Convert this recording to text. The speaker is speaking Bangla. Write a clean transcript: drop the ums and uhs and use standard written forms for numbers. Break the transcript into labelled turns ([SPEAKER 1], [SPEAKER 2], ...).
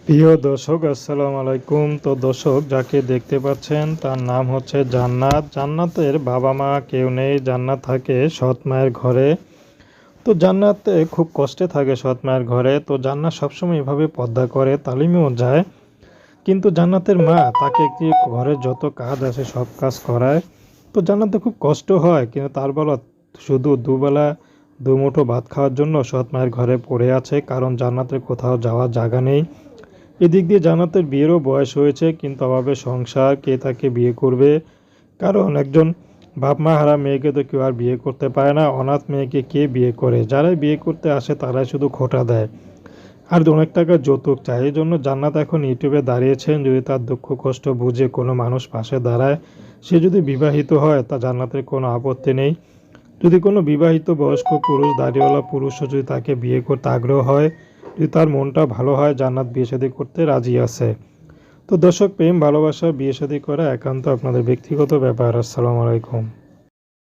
[SPEAKER 1] প্রিয় দর্শক, আসসালামু আলাইকুম। তো দর্শক, যাকে দেখতে পাচ্ছেন তার নাম হচ্ছে জান্নাত। জান্নাতের বাবা মা কেউ নেই, জান্নাত থাকে সৎ মায়ের ঘরে। তো জান্নাত খুব কষ্টে থাকে সৎ মায়ের ঘরে। তো জান্নাত সবসময় এভাবে পর্দা করে, তালিমেও যায়, কিন্তু জান্নাতের মা তাকে একটি ঘরের যত কাজ আছে সব কাজ করায়। তো জান্নাতে খুব কষ্ট হয়, কিন্তু তার বলা শুধু দুবেলা দুমুঠো ভাত খাওয়ার জন্য সৎ মায়ের ঘরে পড়ে আছে, কারণ জান্নাতের কোথাও যাওয়ার জায়গা নেই। এদিক দিয়ে জান্নাতের বিয়েরও বয়স হয়েছে, কিন্তু অভাবে সংসার, কে তাকে বিয়ে করবে? কারণ একজন বাপ মা হারা মেয়েকে তো কেউ আর বিয়ে করতে পারে না। অনাথ মেয়েকে কে বিয়ে করে? যারাই বিয়ে করতে আসে তারাই শুধু খোঁটা দেয় আর অনেক টাকা যৌতুক চায়। এই জন্য জান্নাত এখন ইউটিউবে দাঁড়িয়েছেন, যদি তার দুঃখ কষ্ট বুঝে কোনো মানুষ পাশে দাঁড়ায়, সে যদি বিবাহিত হয় তা জান্নাতের কোনো আপত্তি নেই। যদি কোনো বিবাহিত বয়স্ক পুরুষ, দাড়িওয়ালা পুরুষও যদি তাকে বিয়ে করতে আগ্রহ হয়, যদি তার মনটা ভালো হয়, জান্নাত বিয়ে শাদী করতে রাজি আছে। তো দর্শক, প্রেম ভালোবাসা বিয়ে শাদী করা একান্ত আপনাদের ব্যক্তিগত ব্যাপার। আসসালামু আলাইকুম।